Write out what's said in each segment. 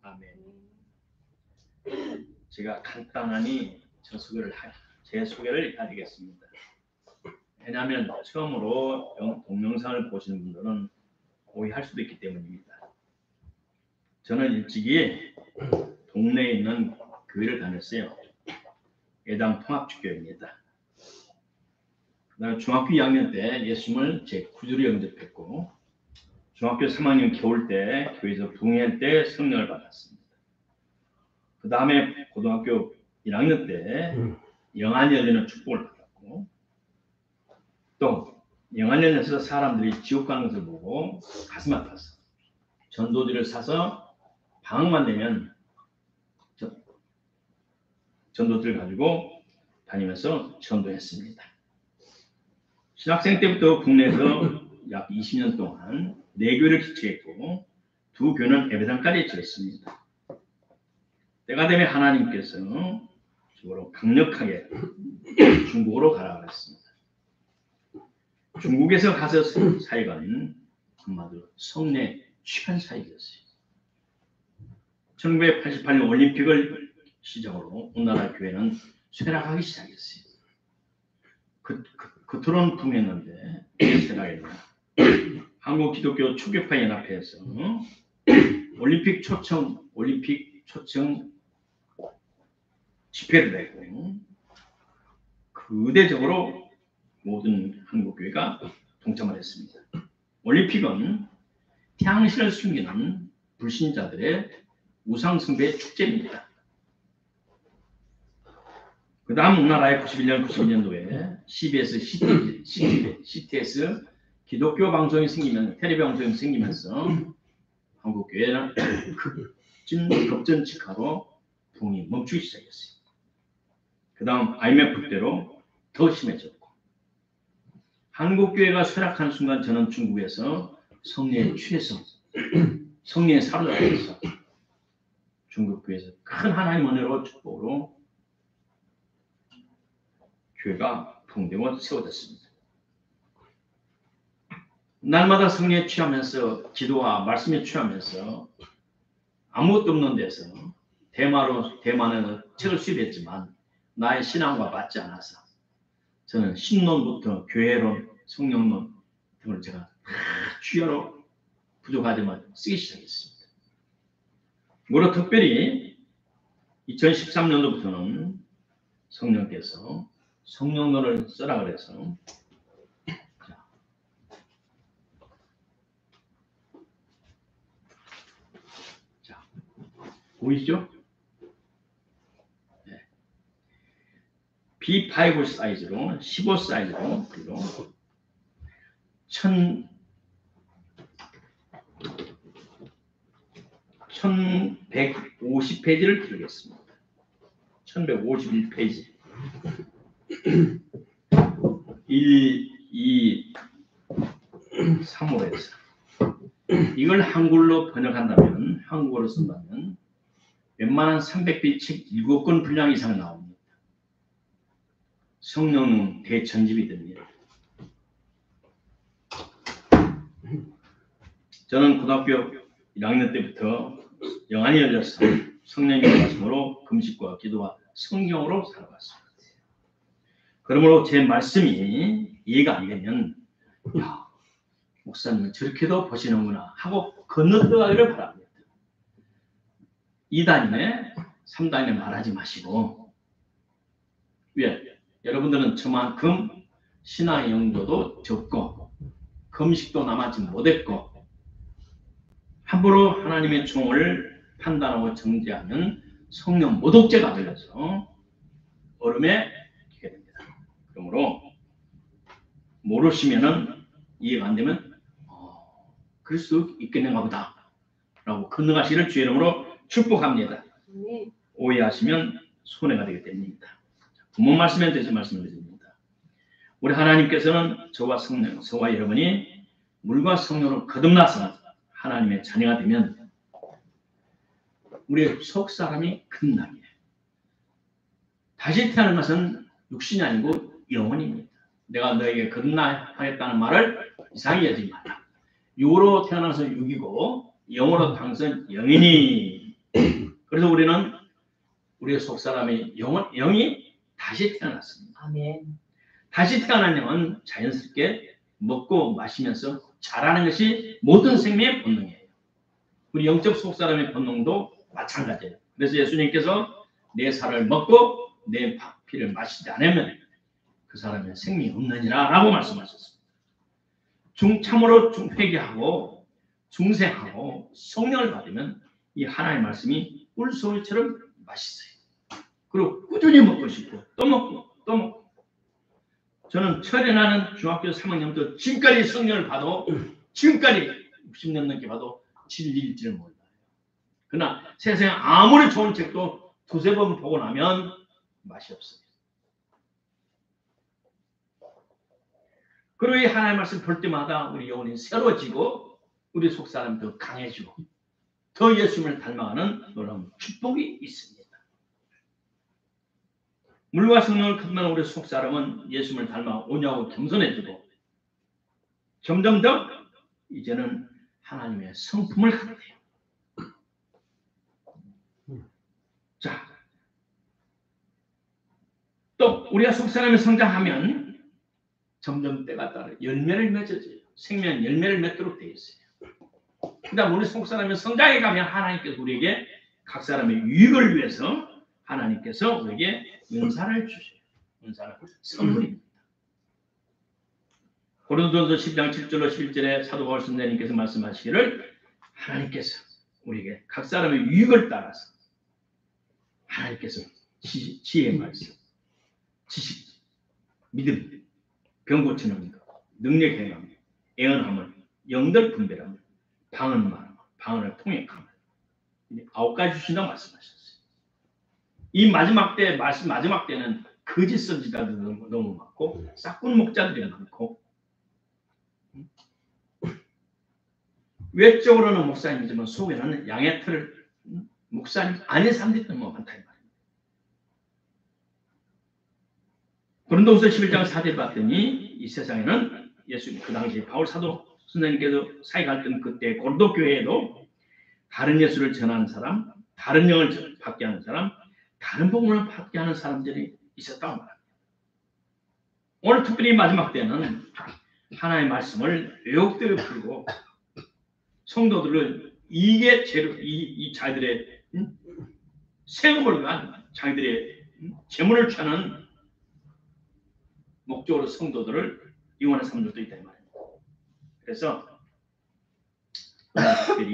아멘. 제가 간단하니 제 소개를 해드리겠습니다. 왜냐하면 처음으로 동영상을 보시는 분들은 오해할 수도 있기 때문입니다. 저는 일찍이 동네에 있는 교회를 다녔어요. 예당 통합주교입니다. 그다음에 중학교 2학년 때 예수님을 제 구주로 영접했고, 중학교 3학년 겨울 때 교회에서 부흥회 때 성령을 받았습니다. 그 다음에 고등학교 1학년 때 영안이 열리는 축복을 받았고, 또 영안이 열려서 사람들이 지옥 가는 것을 보고 가슴 아파서 전도지를 사서 방학만 되면 전도지를 가지고 다니면서 전도했습니다. 신학생 때부터 국내에서 약 20년 동안 4교회를 기초했고 2교회는 예배당까지 지었습니다. 때가 되면 하나님께서 저로 강력하게 중국으로 가라 그랬습니다. 중국에서 가서 사역은 한마디로 성례 취한 사역이었어요. 1988년 올림픽을 시작으로 우리나라 교회는 쇠락하기 시작했어요. 그토록 붐했는데 쇠락했나. 한국기독교 초교파연합회에서 올림픽 초청 집회를 했고, 의대적으로 모든 한국교회가 동참을 했습니다. 올림픽은 태양신을 숨기는 불신자들의 우상숭배 축제입니다. 그 다음 우리나라의 91년, 92년도에 CBS, CTS 기독교 방송이 생기면, 텔레비 방송이 생기면서 한국교회는 급전직하로 붕이 멈추기 시작했어요. 그 다음 IMF 때로 더 심해졌고, 한국교회가 쇠락한 순간 저는 중국에서 성례에 취해서 성례에 사로잡혀서 중국교회에서 큰 하나님 은혜로 축복으로 교회가 부흥되고 세워졌습니다. 날마다 성례에 취하면서 기도와 말씀에 취하면서 아무것도 없는 데서 대만에서 책을 수입했지만 나의 신앙과 맞지 않아서 저는 신론부터 교회론, 성령론 등을 제가 주야로 부족하지만 쓰기 시작했습니다. 물론 특별히 2013년도부터는 성령께서 성령론을 써라 그래서 보이시죠? 네. B5 사이즈로 15 사이즈로 그리고 1150페이지를 드리겠습니다. 1151페이지 1, 2, 3호에서 이걸 한글로 번역한다면, 한국어로 쓴다면 웬만한 300페이지 책 7권 분량 이상 나옵니다. 성령 대천집이 됩니다. 저는 고등학교 1학년 때부터 영안이 열려서 성령의 말씀으로 금식과 기도와 성경으로 살아갔습니다. 그러므로 제 말씀이 이해가 안 되면, 야, 목사님은 저렇게도 보시는구나 하고 건너뛰어가기를 바랍니다. 2단임에 3단임에 말하지 마시고, 왜? 여러분들은 저만큼 신앙의 영도도 적고 금식도 남았지 못했고 함부로 하나님의 종을 판단하고 정죄하면 성령 모독죄가 걸려서 얼음에 기게 됩니다. 그러므로 모르시면은, 이해가 안 되면 그럴 수 있겠는가 보다 라고 건너가시기를 주의 이름으로 축복합니다. 오해하시면 손해가 되기 때문입니다. 부모 말씀에 대해서 말씀을 드립니다. 우리 하나님께서는 저와 여러분이 물과 성령으로 거듭나서 하나님의 자녀가 되면 우리 속 사람이 끝납니다. 다시 태어나는 것은 육신이 아니고 영혼입니다. 내가 너에게 거듭나 하겠다는 말을 이상히 하지 마라. 육으로 태어나서 육이고 영으로 당선 영이니. 그래서 우리는 우리의 속사람의 영이 다시 태어났습니다. 아멘. 다시 태어난 영은 자연스럽게 먹고 마시면서 자라는 것이 모든 생명의 본능이에요. 우리 영적 속사람의 본능도 마찬가지예요. 그래서 예수님께서 내 살을 먹고 내 피를 마시지 않으면 그 사람의 생명이 없느니라 라고 말씀하셨습니다. 참으로 회개하고 중생하고 성령을 받으면 이 하나님의 말씀이 꿀소리처럼 맛있어요. 그리고 꾸준히 먹고 싶고 또 먹고 또 먹고. 저는 철회나는 중학교 3학년부터 지금까지 성령을 봐도 지금까지 60년 넘게 봐도 진리일지를 몰라요. 그러나 세상에 아무리 좋은 책도 두세 번 보고 나면 맛이 없어요. 그리고 이 하나님의 말씀 볼 때마다 우리 영혼이 새로워지고 우리 속사람이 더 강해지고 더 예수님을 닮아가는 놀라운 축복이 있습니다. 물과 성령을 끝나는 우리 속사람은 예수님을 닮아 온유하고 겸손해지고 점점 더 이제는 하나님의 성품을 갖게 돼요. 자, 또 우리가 속사람이 성장하면 점점 때가 따라 열매를 맺어줘요. 생명 열매를 맺도록 되어 있어요. 그다음 우리 속사람이 성장해 가면 하나님께서 우리에게 각 사람의 유익을 위해서 하나님께서 우리에게 은사를 주셔요. 은사는 선물입니다. 고린도전서 10장 7절로 11절에 사도 바울 선생님께서 말씀하시기를 하나님께서 우리에게 각 사람의 유익을 따라서 하나님께서 지혜의 말씀, 지식, 믿음, 병 고치는 것, 능력 행함, 애언함을, 영들 분별함을, 방언 말함을, 방언을 통역함을 9가지 주신다고 말씀하셨어요. 이 마지막 때는 거짓 선지자들도 너무 많고 싹군 목자들이 많고 외적으로는 목사님이지만 속에는 양의 털을 목사님 아닌 사람들이 너무 많다 이 말입니다. 고린도후서 11장 4절 봤더니 이 세상에는 예수님 그 당시 바울 사도 선생님께서 사역할 때는 그때 고린도 교회에도 다른 예수를 전하는 사람, 다른 영을 받게 하는 사람, 다른 복음을 받게 하는 사람들이 있었다고 말합니다. 오늘 특별히 마지막 때는 하나님의 말씀을 외국대로 풀고 성도들을 이게 이 자기들의 생업을 위한 자기들의 재물을 취하는 목적으로 성도들을 이용하는 사람들도 있다 이 말입니다. 그래서 특별히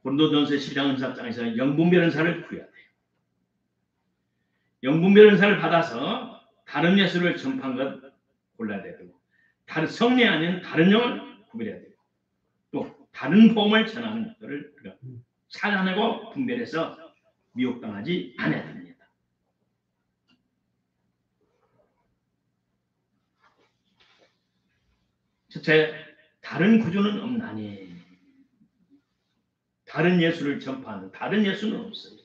고린도전서 12장 4장에서 영분별 은사를 구해야 돼요. 영분별 은사를 받아서 다른 예수를 전파한 것 골라야 되고 다른 성령 아닌 다른 영을 구별해야 되고 또 다른 복음을 전하는 것들을 찾아내고 분별해서 미혹당하지 않아야 됩니다. 첫째, 다른 구주는 없나니 다른 예수를 전파하는 다른 예수는 없어요.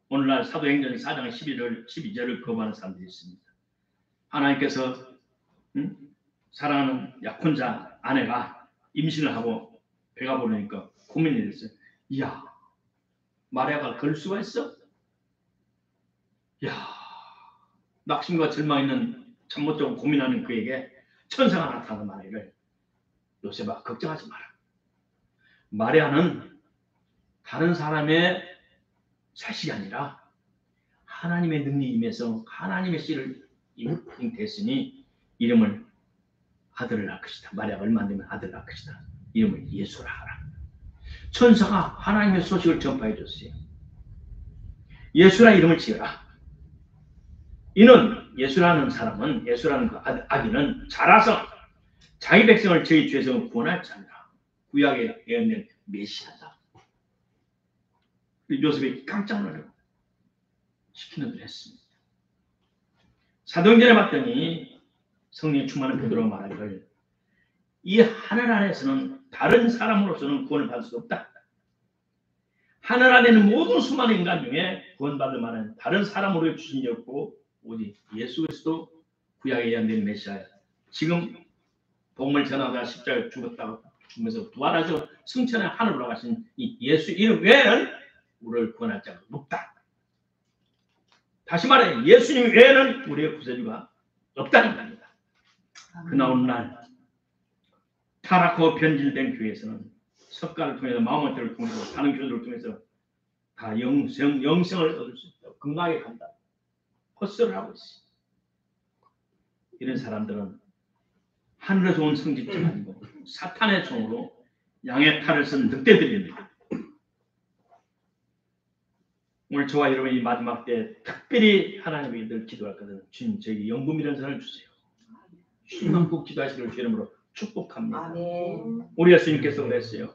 오늘날 사도행전 4장 12절을 거부하는 사람들이 있습니다. 하나님께서 사랑하는 약혼자 아내가 임신을 하고 배가 부르니까 고민이 됐어요. 이야, 마리아가 그럴 수가 있어? 이야, 낙심과 절망 있는 잠 못 자고 고민하는 그에게 천사가 나타나는 말이를 요셉아 걱정하지 마라. 마리아는 다른 사람의 자식이 아니라 하나님의 능력이 임해서 하나님의 씨를 잉태했으니 이름을 아들을 낳을 것이다. 마리아가 얼마 안 되면 아들을 낳을 것이다. 이름을 예수라 하라. 천사가 하나님의 소식을 전파해 줬어요. 예수라 이름을 지어라. 이는 예수라는 사람은 예수라는 그 아기는 자라서 자기 백성을 저희 죄에서 구원할 자니라. 구약에 예언된 메시아다. 요셉이 깜짝 놀라고 시키는 대로 했습니다. 사도행전에 봤더니 성령 충만한 베드로가 말하기를 이 하늘 안에서는 다른 사람으로서는 구원을 받을 수 없다. 하늘 안에 있는 모든 수많은 인간 중에 구원받을 만한 다른 사람으로 주신 이 없고 오직 예수 그리스도 구약에 예언된 메시아야. 지금 복음을 전하다 십자가에 죽었다고 죽으면서 부활하셔 승천의 하늘로 가신 이 예수 이름 외에는 우리를 구원할 자가 없다. 다시 말해 예수님 외에는 우리의 구세주가 없다는 겁니다. 그러나 오늘날 타락하고 변질된 교회에서는 석가를 통해서 마음을 통해서 다른 교들을 통해서 다 영생을 얻을 수 있다. 건강하게 간다. 헛소리를 하고 있어요. 이런 사람들은 하늘에서 온 성직자가 아니고 사탄의 종으로 양의 탈을 쓴 늑대들입니다. 오늘 저와 여러분이 마지막 때 특별히 하나님께 늘 기도했거든요. 주님 저에게 영분이라는 사람을 주세요. 주님만 꼭 기도하시기를 주 이름으로 축복합니다. 아멘. 우리 예수님께서 그랬어요.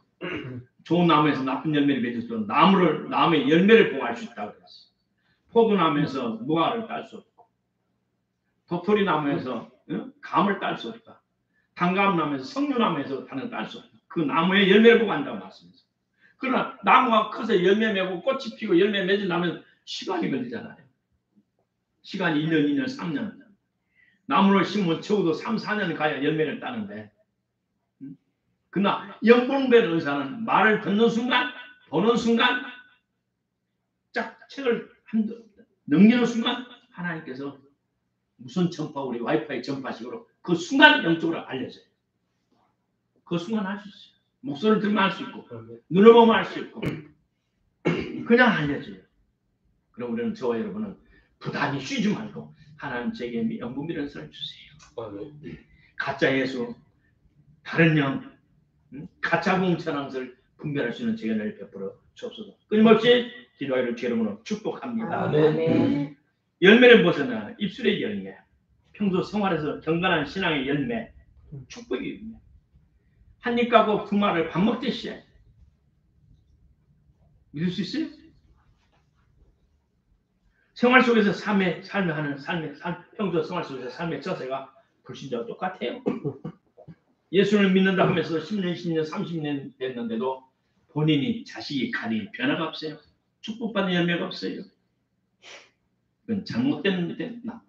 좋은 나무에서 나쁜 열매를 맺어도 나무의 열매를 보고 알 수 있다고 그랬어요. 포도나무에서 무화과를 딸 수 없고 도토리나무에서 감을 딸 수 없다. 단감나무에서 석류나무에서 단을 딸 수 없다. 그 나무의 열매를 보고 안다고 말씀했어요. 그러나 나무가 커서 열매 맺고 꽃이 피고 열매 맺으려면 시간이 걸리잖아요. 시간이 1년, 2년, 3년. 나무를 심으면 적어도 3, 4년 가야 열매를 따는데 그러나 영분별 의사는 말을 듣는 순간, 보는 순간 짝 책을 넘기는 순간 하나님께서 무슨 전파 우리 와이파이 전파식으로 그 순간 영적으로 알려져요. 그 순간 알 수 있어요. 목소리를 들으면 알 수 있고 눈을 보면 알 수 있고 그냥 알려져요. 그럼 우리는 저와 여러분은 부단히 쉬지 말고 하나님 제게 영분별의 선을 주세요. 가짜 예수, 다른 영, 가짜 공천한 것을 분별할 수 있는 재간을 베풀어 주옵소서. 끊임없이 기도하기를 주 이름으로 축복합니다. 아멘. 열매를 벗어나 입술의 열매, 평소 생활에서 경건한 신앙의 열매, 축복의 열매. 한입 가고 두 말을 밥 먹듯이 해. 믿을 수 있어요? 생활 속에서 평소 생활 속에서 삶의 저세가 불신자와 똑같아요. 예수를 믿는다 하면서 10년, 10년, 30년 됐는데도 본인이 자식이 가리 변화가 없어요. 축복받는 열매가 없어요. 그건 잘못된 나무예요.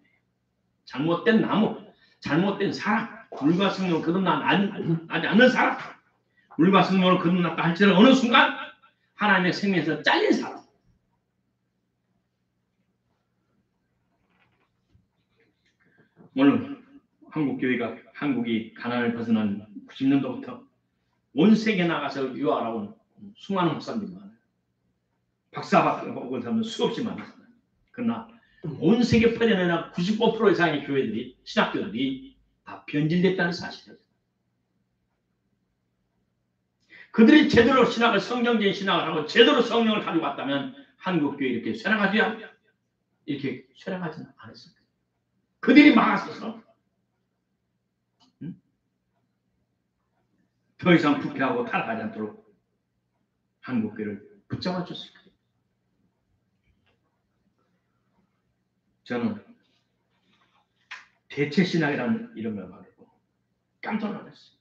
잘못된 나무, 잘못된 사람. 물과 성령을 거듭나지 않는 사람. 물과 성령을 거듭났다 할지라도 어느 순간 하나님의 생명에서 잘린 사람. 오늘 한국이 가난을 벗어난 90년도부터 온 세계에 나가서 유학하러 온 수많은 목사님들이 많아요. 박사받고 사람은 수없이 많아요. 그러나 온 세계 퍼져나가 95% 이상의 교회들이 신학교들이 다 변질됐다는 사실이에요. 그들이 제대로 신학을 성경적인 신학을 하고 제대로 성령을 가지고 왔다면 한국 교회 이렇게 쇠락하지야 이렇게 쇠락하지는 않았을 거예요. 그들이 막았어서 더 이상 부패하고 타락하지 않도록 한국 교회를 붙잡아 줬을 거예요. 저는 대체신학이라는 이름을 알고 깜짝 놀랐어요.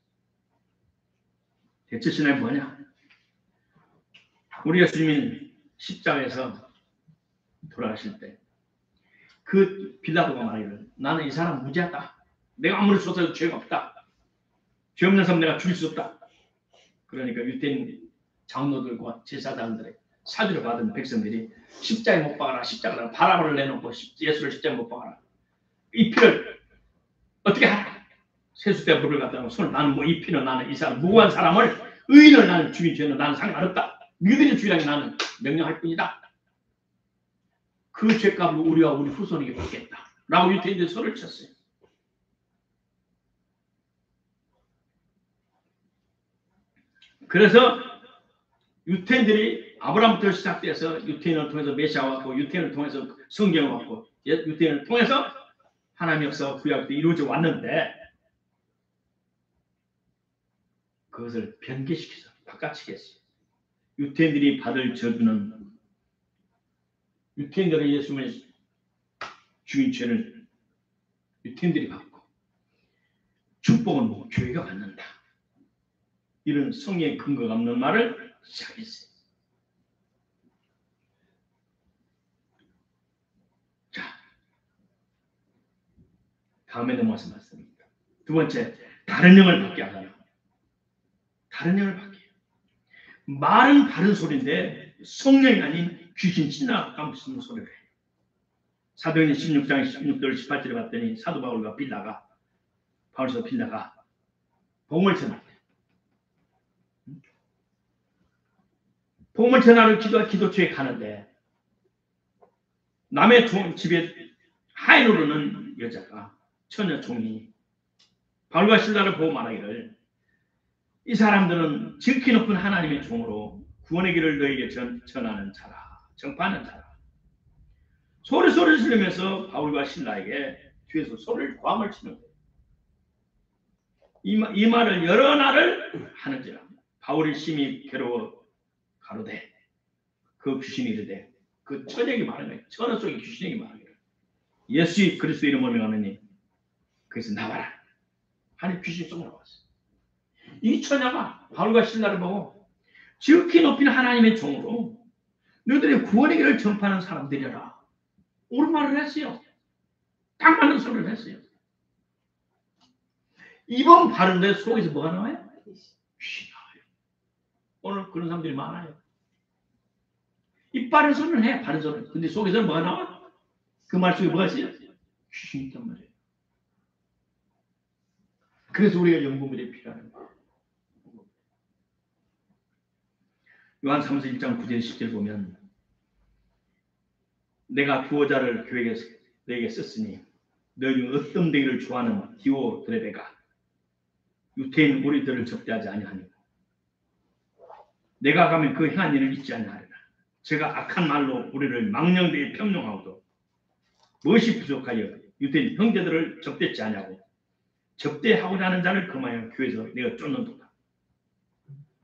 대체신학이 뭐냐? 우리 예수님이 십자가에서 돌아가실 때 그 빌라도가 말하기를 나는 이 사람 무죄하다. 내가 아무리 쏟아도 죄가 없다. 죄 없는 사람 내가 죽일 수 없다. 그러니까 유대인 장로들과 제사장들의 사주를 받은 백성들이 십자가에 못 박아라. 십자가에 바람을 내놓고 예수를 십자가에 못 박아라. 이 피를 어떻게 하라. 세숫대 물을 갖다 놓고 손을 나는 이 피는 나는 이 사람 무고한 사람을 의인을 나는 죽인 죄는 나는 상관없다. 너희들이 죽이라는 게 나는 명령할 뿐이다. 그 죄값을 우리와 우리 후손에게 받겠다. 라고 유대인들이 소리를 쳤어요. 그래서 유대인들이 아브라함부터 시작돼서 유대인을 통해서 메시아가 왔고 유대인을 통해서 성경을 왔고 유대인을 통해서 하나님의 역사가 구약도 이루어져 왔는데 그것을 변개시켜서 바꿔치기 했어요. 유대인들이 받을 저주는 유대인들의 예수님을 죽인 죄를 유대인들이 받고 축복은 교회가 받는다. 이런 성경의 근거가 없는 말을 시작했어요. 자, 다음에 넘어가서 말씀입니다. 두 번째, 다른 영을 받게 하라. 다른 영을 받게 해요. 말은 바른 소리인데 성령이 아닌 귀신 신나가 무슨 소리를 해요. 사도행전 16장 16절 18절에 봤더니 사도 바울과 바울과 빌라가 복음을 전하대. 복음을 전하러 기도처에 가는데 남의 집에 하인 오르는 여자가 처녀 종이 바울과 실라를 보고 말하기를 이 사람들은 지극히 높은 하나님의 종으로 구원의 길을 너에게 전하는 자라, 전파하는 자라. 소리를 지르면서 바울과 실라에게 뒤에서 소리를 고함을 치는 거예요. 이 말을 여러 날을 하는지라 바울이 심히 괴로워 가로되 그 귀신이 이르되 그 처녀에게 말하는 거예요. 처녀 속에 귀신에게 말하는 거예요. 예수 그리스도 이름으로 명하느니 그래서 나와라 하니 귀신이 쏙 나왔어요. 이 처녀가 바울과 실라를 보고 지극히 높인 하나님의 종으로 너희들의 구원의 길을 전파하는 사람들이라 옳은 말을 했어요. 딱 맞는 소리를 했어요. 이번 바른데 속에서 뭐가 나와요? 귀신이 나와요. 오늘 그런 사람들이 많아요. 이 바른 소리는 해, 바른 소리. 근데 속에서는 뭐가 나와? 그 말 속에 뭐가 있어요? 귀신이 있단 말이에요. 그래서 우리가 영분별이 필요하는 거예요. 요한 3서 1장 9절 10절 보면 내가 구호자를 너에게 썼으니 너희 중 어떤 되기를 좋아하는 디오드레베가 유태인 우리들을 접대하지 아니하니 내가 가면 그 행한 일을 잊지 아니하리라. 제가 악한 말로 우리를 망령되게 평용하고도 무엇이 부족하여 유대인 형제들을 접대치 아니하고 접대하고자 하는 자를 금하여 교회에서 내가 쫓는도다.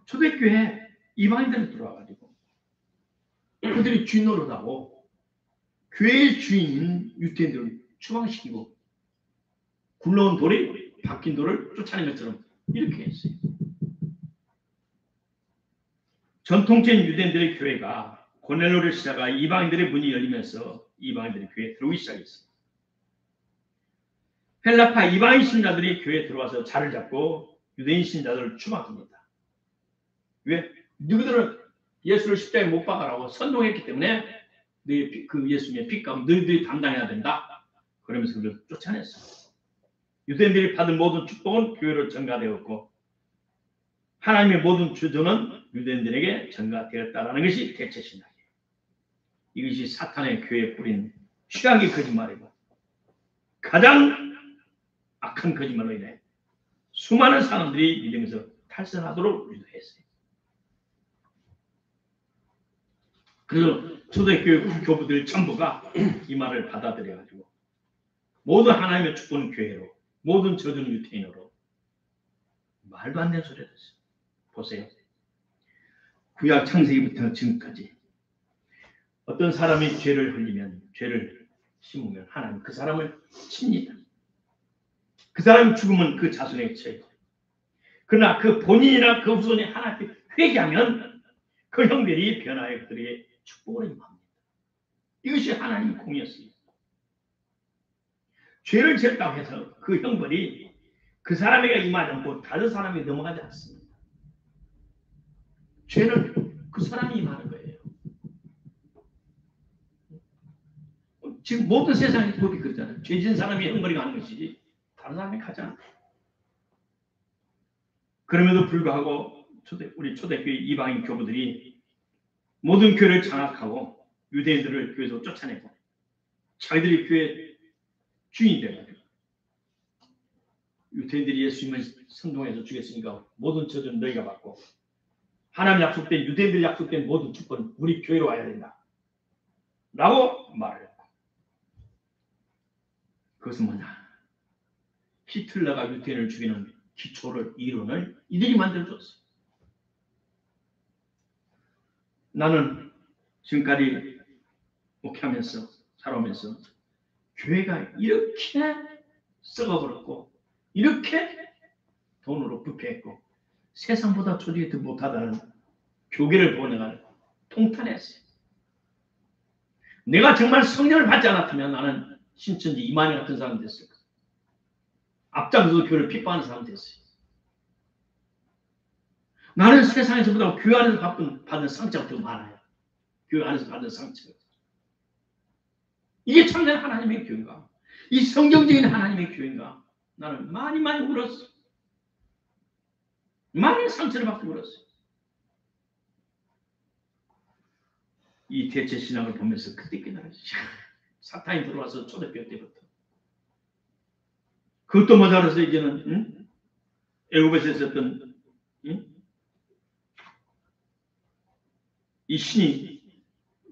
초대교회 이방인들이 들어와가지고 그들이 주인 노릇하고 교회의 주인인 유대인들을 추방시키고 굴러온 돌이 바뀐 돌을 쫓아낸 것처럼 이렇게 했어요. 전통적인 유대인들의 교회가 고넬료를 시작하 이방인들의 문이 열리면서 이방인들이 교회에 들어오기 시작했어요. 헬라파 이방인 신자들이 교회에 들어와서 자를 잡고 유대인 신자들을 추방합니다. 왜? 너희들은 예수를 십자가에 못 박아라고 선동했기 때문에 너희 그 예수님의 핏값 너희들이 담당해야 된다. 그러면서 그들을 쫓아냈어요. 유대인들이 받은 모든 축복은 교회로 전가되었고 하나님의 모든 주조는 유대인들에게 전가되었다라는 것이 대체 신학이에요. 이것이 사탄의 교회에 뿌린 최악의 거짓말이고 가장 악한 거짓말로 인해 수많은 사람들이 믿으면서 탈선하도록 유도했어요. 그래서 초대교회 교부들 전부가 이 말을 받아들여가지고 모든 하나님의 축복은 교회로 모든 저주는 유태인으로 말도 안 되는 소리를 했어요. 보세요. 구약 창세기부터 지금까지 어떤 사람이 죄를 흘리면 죄를 심으면 하나님 그 사람을 칩니다. 그 사람이 죽으면 그 자손에게 쳐요. 그러나 그 본인이나 그 후손이 하나님 회개하면 그 형들이 변화해 그들에게 축복을 임합니다. 이것이 하나님의 공이었습니다. 죄를 지었다고 해서 그 형벌이 그 사람에게 임하지 않고 다른 사람이 넘어가지 않습니다. 죄는 그 사람이 임하는 거예요. 지금 모든 세상의 법이 그렇잖아요. 죄 지은 사람이 형벌이 가는 것이지 다른 사람이 가지 않아요. 그럼에도 불구하고 우리 초대교회 이방인 교부들이 모든 교회를 장악하고 유대인들을 교회에서 쫓아내고 자기들이 교회 주인이 되가지고 유대인들이 예수님을 선동해서 죽였으니까 모든 저주는 너희가 받고 하나님 약속된 유대인들 약속된 모든 축복은 우리 교회로 와야 된다 라고 말을 했고 그것은 뭐냐 히틀러가 유대인을 죽이는 기초를 이론을 이들이 만들어줬어요. 나는 지금까지 목회하면서 살아오면서 교회가 이렇게 썩어버렸고 이렇게 돈으로 부패했고 세상보다 조직이 더 못하다는 교계를 보고 내가 통탄했어요. 내가 정말 성령을 받지 않았다면 나는 신천지 이만희 같은 사람 됐을 거예요. 앞장서서 교회를 핍박하는 사람 됐어요. 나는 세상에서보다 교회 안에서 받은 상처가 더 많아요. 교회 안에서 받은 상처가. 이게 참된 하나님의 교회인가? 이 성경적인 하나님의 교회인가? 나는 많이 울었어. 많이 상처를 받고 울었어. 이 대체 신앙을 보면서 그때 깨달았어. 사탄이 들어와서 초대교 때부터. 그것도 모자라서 이제는 애굽에서 있었던 이 신이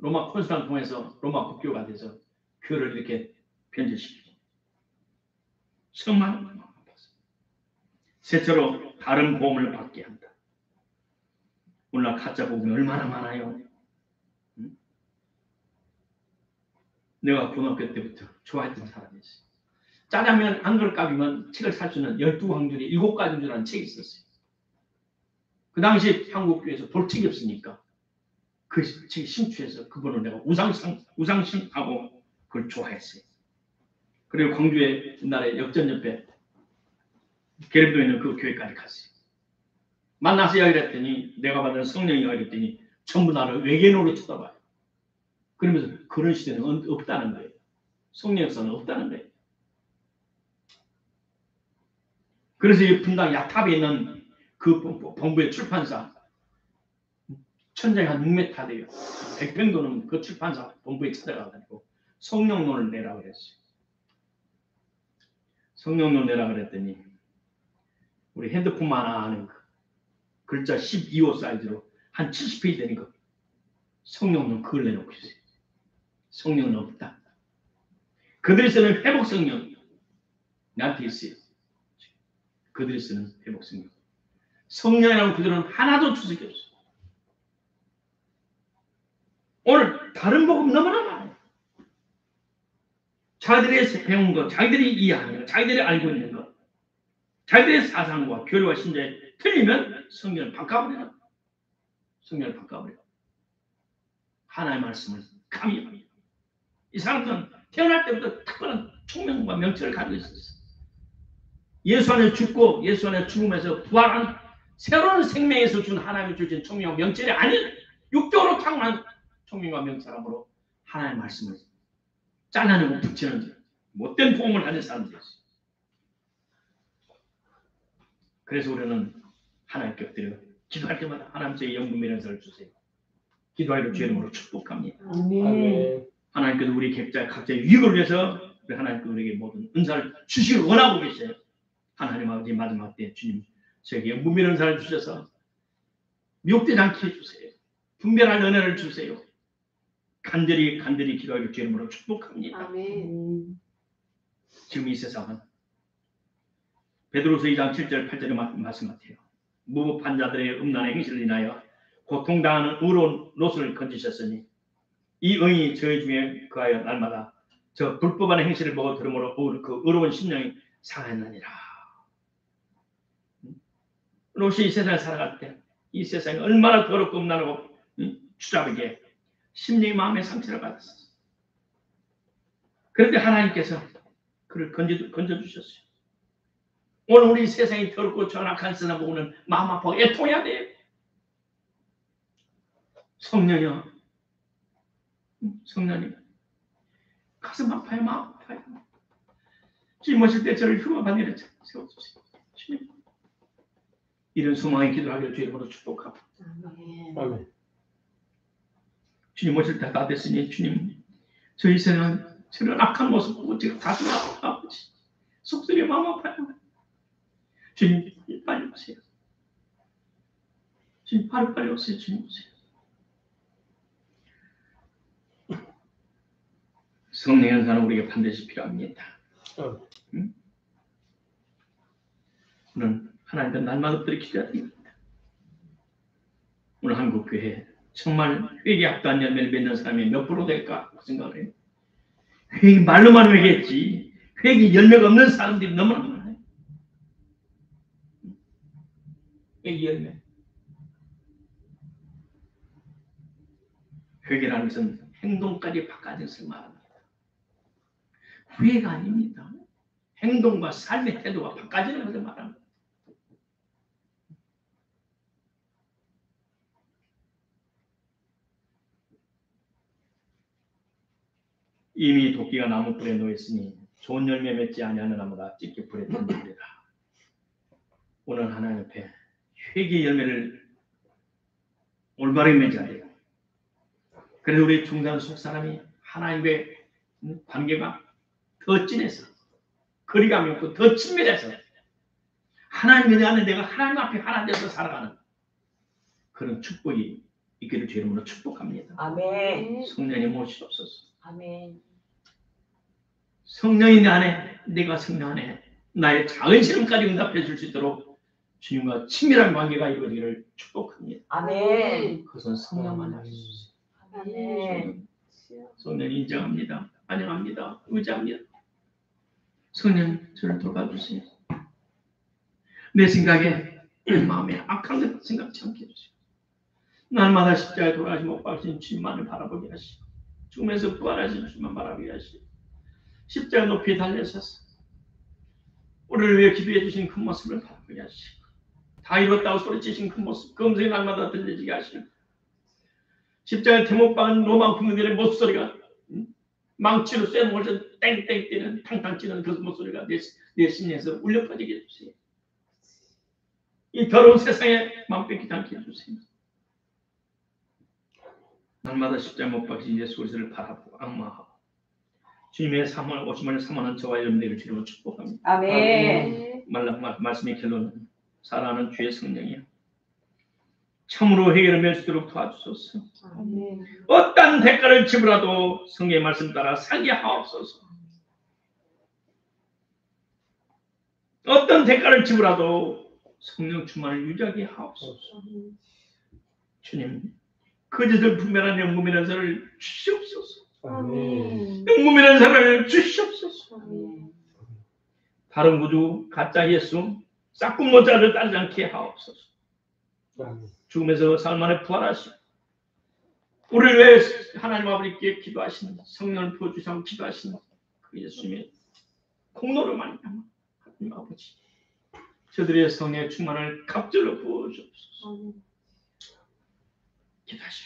로마 콘스탄을 통해서 로마 국교가 돼서 교회를 이렇게 변질시키고 정말 셋째로 다른 보험을 받게 한다. 오늘날 가짜 복음이 얼마나 많아요. 내가 고등학교 때부터 좋아했던 사람이 있어요. 짜장면 한 그릇 값이면 책을 살 수 있는 12광줄이 7가지라는 책이 있었어요. 그 당시 한국교회에서 볼 책이 없으니까 그 책이 심취해서 그분을 내가 우상심하고 그걸 좋아했어요. 그리고 광주에 옛날에 역전 옆에 계름도에 있는 그 교회까지 갔어요. 만나서 이야기를 했더니 내가 받은 성령 이야기를 했더니 전부 나를 외계인으로 쳐다봐요. 그러면서 그런 시대는 없다는 거예요. 성령 역사는 없다는 거예요. 그래서 이 분당 야탑에 있는 그 본부의 출판사 천장이 한 6m 돼요. 100평 도는 그 출판사 본부에 찾아가가지고 성령론을 내라고 그랬어요. 성령론 내라고 그랬더니 우리 핸드폰만 하는 거 글자 12호 사이즈로 한 70페이지 되는 거 성령론 그걸 내놓고 있어요. 성령은 없다. 그들이 쓰는 회복 성령 나한테 있어요. 그들이 쓰는 회복 성령. 성령이라고 그들은 하나도 주석이 없어요. 오늘 다른 복음 너무나 많아요. 자기들이 배운 것, 자기들이 이해하는 것, 자기들이 알고 있는 것, 자기들의 사상과 교리와 신자에 틀리면 성경을 바꿔버려요. 성경을 바꿔버려요. 하나의 말씀을 감히 합니다. 이 사람들은 태어날 때부터 특별한 총명과 명철을 가지고 있었어요. 예수 안에 죽고 예수 안에 죽으면서 부활한 새로운 생명에서 준 하나님이 주신 총명과 명철이 아닌 육적으로 타고난 총명과 명철함으로 하나님의 말씀을 잘라내고 붙이는 못된 복음을 가진 사람들이었어요. 그래서 우리는 하나님께 엎드려 기도할 때마다 하나님 저희 영분 미련사를 주세요. 기도하기로 주의 이름으로 축복합니다. 하나님께서 우리 각자의 유익을 위해서 우리 하나님께서 우리에게 모든 은사를 주시길 원하고 계세요. 하나님 아버지 마지막 때 주님 저에게 영분 미련사를 주셔서 미혹되지 않게 해주세요. 분별할 은혜를 주세요. 간절히 기도하기로 주의 이름으로 축복합니다. 아멘. 지금 이 세상은 베드로서 2장 7절 8절에 말씀 같아요. 무법한 자들의 음란의 행실을 인하여 고통당하는 의로운 롯을 건지셨으니 이 의인이 저희 중에 그하여 날마다 저 불법한 행실을 보고 들음으로 그 의로운 심령이 상하였느니라. 롯이 이 세상에 살아갈 때 이 세상이 얼마나 더럽고 음란하고 추잡하게 심령이 마음의 상처를 받았어요. 그런데 하나님께서 그를 건져주셨어요. 오늘 우리 세상이 더럽고 전악한 세상 보고는 마음 아파서 애통해야 돼요. 성령이요. 성령님 가슴 아파요. 마음 아파요. 주님 오실 때 저를 흉악한 일에 세워주세요. 주님 이런 소망의 기도하기를 주의 이름으로 축복합니다. 아멘. 주님 오실 때 다 됐으니 주님 저희 세상은 저런 악한 모습 보고 지금 가슴 아파요. 아버지 속속에 마음 아파요. 주님 빨리 오세요. 주님 빨리 오세요. 주님 오세요. 성령의 은사는 우리에게 반드시 필요합니다. 오늘 하나님께 날마다 엎드려 기도해야 됩니다. 오늘 한국교회 정말 회개 합당한 열매를 맺는 사람이 몇 프로 될까 생각을 해요. 회개 말로만 회개했지 회개 열매가 없는 사람들이 너무나 많아요. 회개 열매. 회개라는 것은 행동까지 바꿔진 것을 말합니다. 후회가 아닙니다. 행동과 삶의 태도가 바꿔지는 것을 말합니다. 이미 도끼가 나무 뿔에 놓였으니 좋은 열매 맺지 아니하는 나무가 찢겨 불에 던지리라. 오늘 하나님 앞에 회개의 열매를 올바르게 맺어야 돼요. 그래서 우리 중산 속 사람이 하나님과의 관계가 더 진해서 거리감이 없고 더 친밀해서 하나님에 대한 내가 하나님 앞에 하나 되어서 살아가는 그런 축복이 있기를 주 이름으로 축복합니다. 아멘. 성령님 모시옵소서. 아멘. 성령이 내 안에, 내가 성령 안에 나의 작은 시름까지 응답해 줄 수 있도록 주님과 친밀한 관계가 이루어지기를 축복합니다. 아멘. 그것은 성령만 할 수 있어요. 아멘. 성령 인정합니다. 환영합니다. 의지합니다. 성령 저를 돌봐주세요. 내 생각에, 내 마음에 악한 것 생각지 않게 해주세요. 날마다 십자가에 돌아가시 못 박으신 주님만을 바라보게 하시고 죽음에서 부활하신 주님만 바라보게 하시고 십자가 높이 달려서서 우리를 위해 기도해 주신 그 모습을 바라보게 하시고 다 이뤘다고 소리치신 그 모습, 그 음성이 날마다 들려지게 하시고 십자가에 대못 박은 로마 군인들의 목소리가 망치로 쇠목을 땡땡 뛰는 탕탕 치는 그 목소리가 내 심리에서 울려 퍼지게 해주세요. 이 더러운 세상에 맘 뺏기지 않게 해주세요. 날마다 십자가 못 박히신 예수 그리스도를 바라보고 악마하고 주님의 오심을 사모하는 저와 여러분들을 주님으로 축복합니다. 아멘. 말씀의 결론은 사랑하는 주의 성령이여 참으로 회개를 맺을 수 있도록 도와주소서. 아멘. 어떤 대가를 지불하도 성경의 말씀 따라 살게 하옵소서. 어떤 대가를 지불하도 성령 충만을 유지하게 하옵소서. 주님, 거짓을 분별한 영구민한 사를 주시옵소서. 아멘. 영구민한 사를 주시옵소서. 아멘. 다른 구주, 가짜 예수, 싹군 모자를 따르지 않게 하옵소서. 죽음에서 사흘 만에 부활하시고 우리를 위해 하나님 아버지께 기도하시는 성령을 부어주시고 기도하시는 그 예수님의 공로를 말미암아 하나님 아버지 저들의 성령의 충만을 갑절로 부어주옵소서. 기도하십시오.